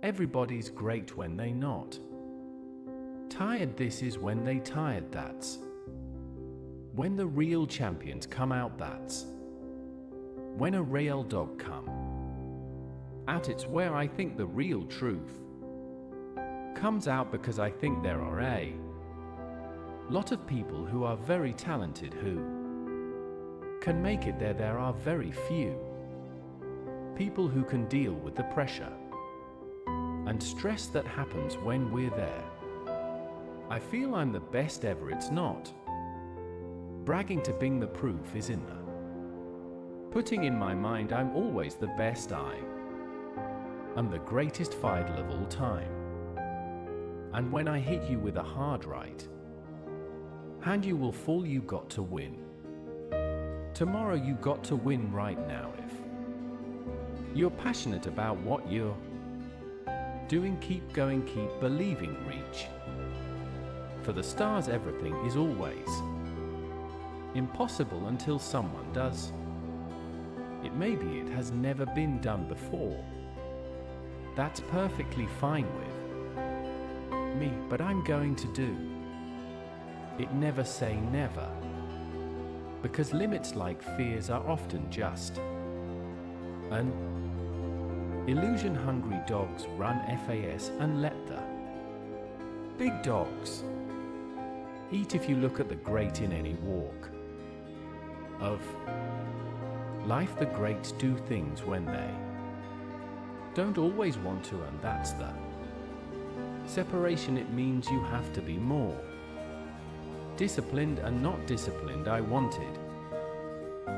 Everybody's great when they not. Tired this is when they tired that's. When the real champions come out that's. When a real dog come out it's where I think the real truth comes out, because I think there are a lot of people who are very talented who can make it there. There are very few people who can deal with the pressure and stress that happens when we're there. I feel I'm the best ever. It's not bragging to bing, the proof is in the putting. In my mind I'm always the best. I am the greatest fighter of all time. And when I hit you with a hard right hand, you will fall. You got to win tomorrow. You got to win right now. If you're passionate about what you're doing, keep going, keep believing, reach for the stars. Everything is always impossible until someone does it. Maybe it has never been done before. That's perfectly fine with me, but I'm going to do it. Never say never, because limits like fears are often just an illusion. Hungry dogs run fast and let the big dogs eat. If you look at the great in any walk of life, the greats do things when they don't always want to, and that's the separation. It means you have to be more disciplined and not disciplined. I wanted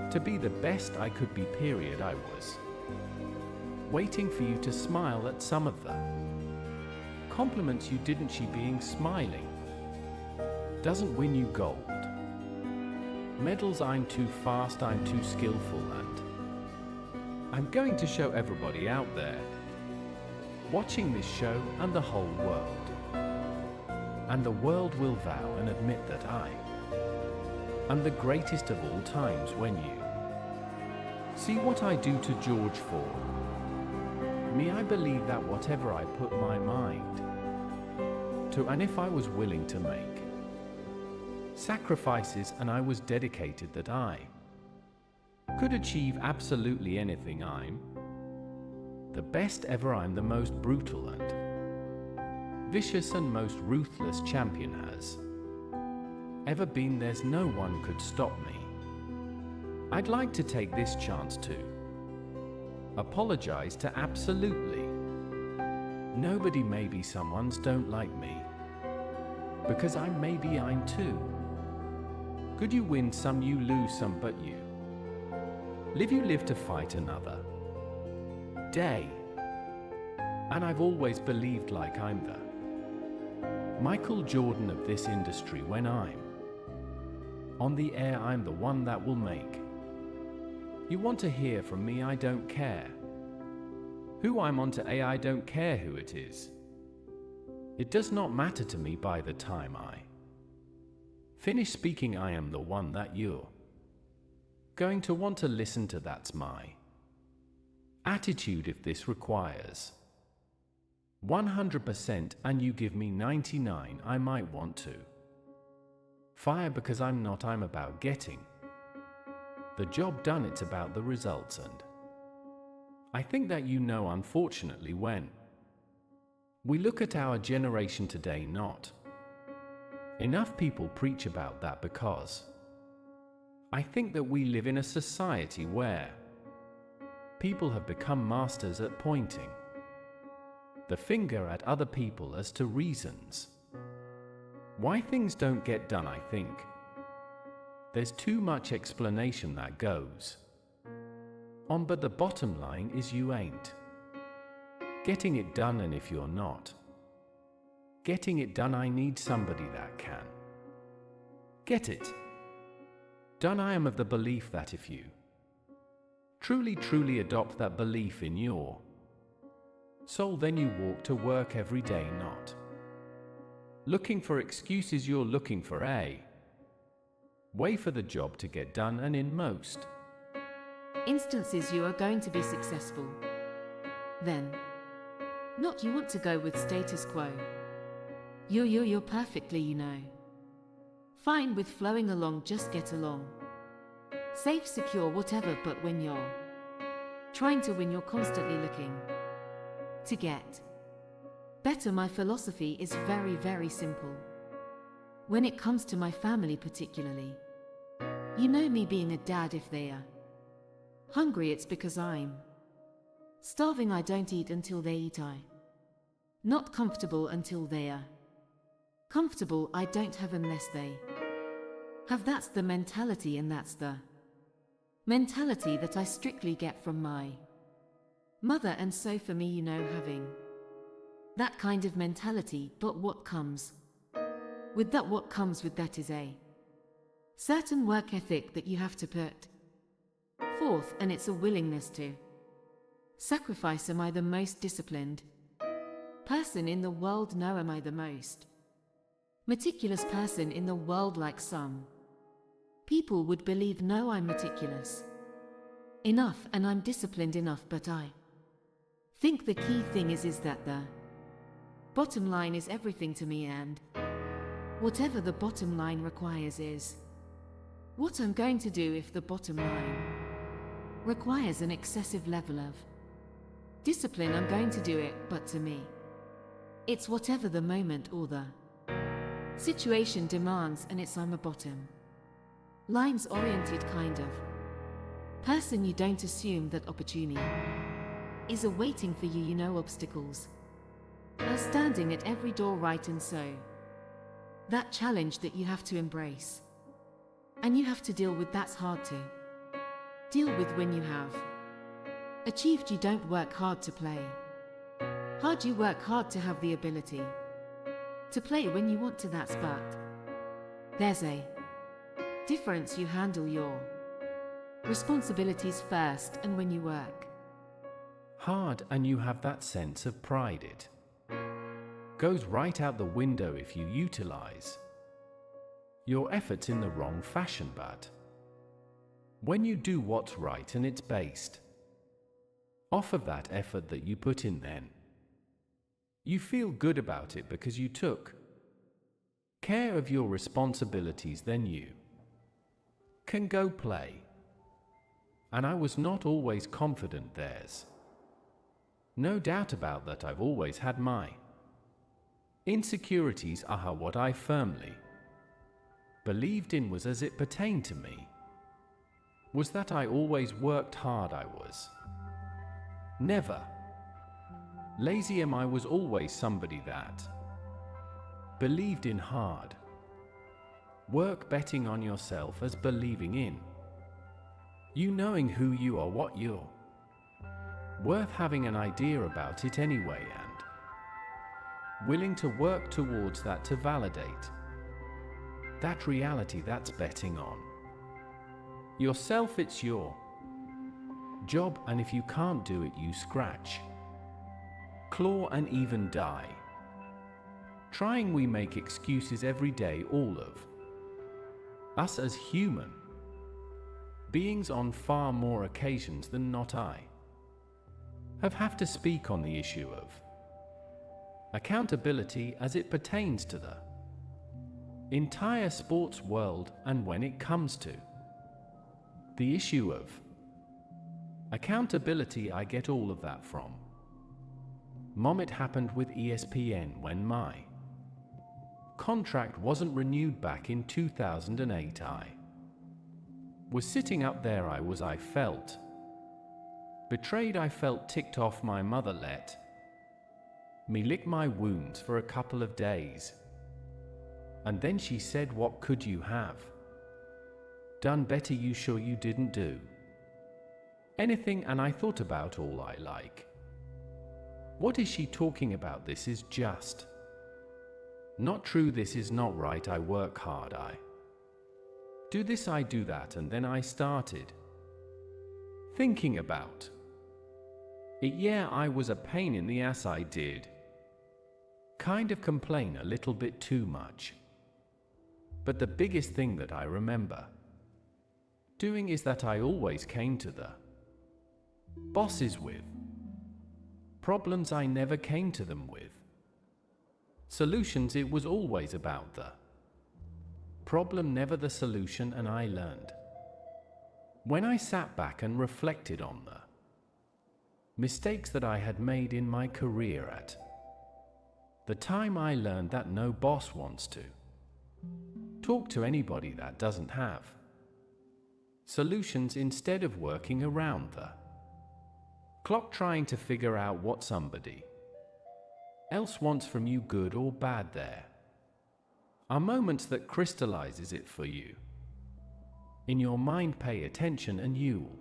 to be the best I could be, period. I was waiting for you to smile at some of the compliments you didn't. She being smiling doesn't win you gold medals. I'm too fast, I'm too skillful, and I'm going to show everybody out there watching this show and the whole world. And the world will vow and admit that I am the greatest of all times. When you see what I do to George for me, I believe that whatever I put my mind to, and if I was willing to make sacrifices and I was dedicated, that I could achieve absolutely anything. I'm the best ever. I'm the most brutal and vicious and most ruthless champion has ever been. There's no one could stop me. I'd like to take this chance to apologize to absolutely nobody. Maybe someone's don't like me because I'm too good. You win some, you lose some, but you live to fight another day. And I've always believed like I'm the Michael Jordan of this industry. When I'm on the air, I'm the one that will make you want to hear from me. I don't care who I'm on to air. I don't care who it is. It does not matter to me. By the time I finish speaking, I am the one that you're going to want to listen to. That's my attitude. If this requires 100% and you give me 99, I might want to fire, because I'm about getting the job done. It's about the results, and I think that unfortunately, when we look at our generation today, not enough people preach about that, because I think that we live in a society where people have become masters at pointing the finger at other people as to reasons why things don't get done. I think there's too much explanation that goes on, but the bottom line is you ain't getting it done. And if you're not getting it done, I need somebody that can get it done. I am of the belief that if you truly adopt that belief in your soul, then you walk to work every day not looking for excuses. You're looking for a way for the job to get done, and in most instances you are going to be successful. Then Not you want to go with status quo. You're perfectly, fine with flowing along, just get along. Safe, secure, whatever, but when you're trying to win, you're constantly looking to get better. My philosophy is very, very simple. When it comes to my family particularly, me being a dad, if they are hungry, it's because I'm starving. I don't eat until they eat. I not comfortable until they are comfortable. I don't have unless they have. That's the mentality, and that's the mentality that I strictly get from my mother. And so for me, having that kind of mentality, but what comes with that is a certain work ethic that you have to put forth, and it's a willingness to sacrifice. Am I the most disciplined person in the world? No. Am I the most meticulous person in the world like some people would believe? No, I'm meticulous enough and I'm disciplined enough, but I think the key thing is that the bottom line is everything to me, and whatever the bottom line requires is what I'm going to do. If the bottom line requires an excessive level of discipline, I'm going to do it, but to me, it's whatever the moment or the situation demands, and I'm a bottom lines oriented kind of person. You don't assume that opportunity is awaiting for you. Obstacles are standing at every door, right? And so that challenge that you have to embrace and you have to deal with, that's hard to deal with when you have achieved. You don't work hard to play hard, you work hard to have the ability to play when you want to. That's but there's a difference. You handle your responsibilities first, and when you work hard and you have that sense of pride, it goes right out the window if you utilize your efforts in the wrong fashion. But when you do what's right and it's based off of that effort that you put in, then you feel good about it because you took care of your responsibilities. Then you can go play. And I was not always confident. There's no doubt about that. I've always had my insecurities. What I firmly believed in was, as it pertained to me, was that I always worked hard. I was never lazy. I was always somebody that believed in hard work, betting on yourself, as believing in you knowing who you are, what you're worth, having an idea about it anyway, and willing to work towards that to validate that reality. That's betting on yourself. It's your job, and if you can't do it, you scratch, claw, and even die trying. We make excuses every day, all of us as human beings, on far more occasions than not. I have to speak on the issue of accountability as it pertains to the entire sports world, and when it comes to the issue of accountability, I get all of that from Mom. It happened with ESPN when my contract wasn't renewed back in 2008. I was sitting up there. I felt betrayed. I felt ticked off. My mother let me lick my wounds for a couple of days. And then she said, "What could you have done better? You sure you didn't do anything?" And I thought about all I like. What is she talking about? This is just not true. This is not right. I work hard. I do this, I do that. And then I started thinking about it. Yeah, I was a pain in the ass. I did kind of complain a little bit too much. But the biggest thing that I remember doing is that I always came to the bosses with Problems I never came to them with. Solutions, it was always about the problem, never the solution, and I learned. When I sat back and reflected on the mistakes that I had made in my career at the time, I learned that no boss wants to talk to anybody that doesn't have solutions, instead of working around the clock trying to figure out what somebody else wants from you, good or bad. There are moments that crystallizes it for you. In your mind, pay attention and you'll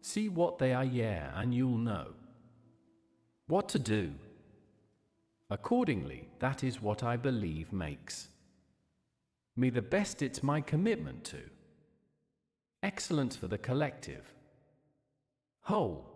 see what they are, and you'll know what to do accordingly. That is what I believe makes me the best. It's my commitment to excellence for the collective whole.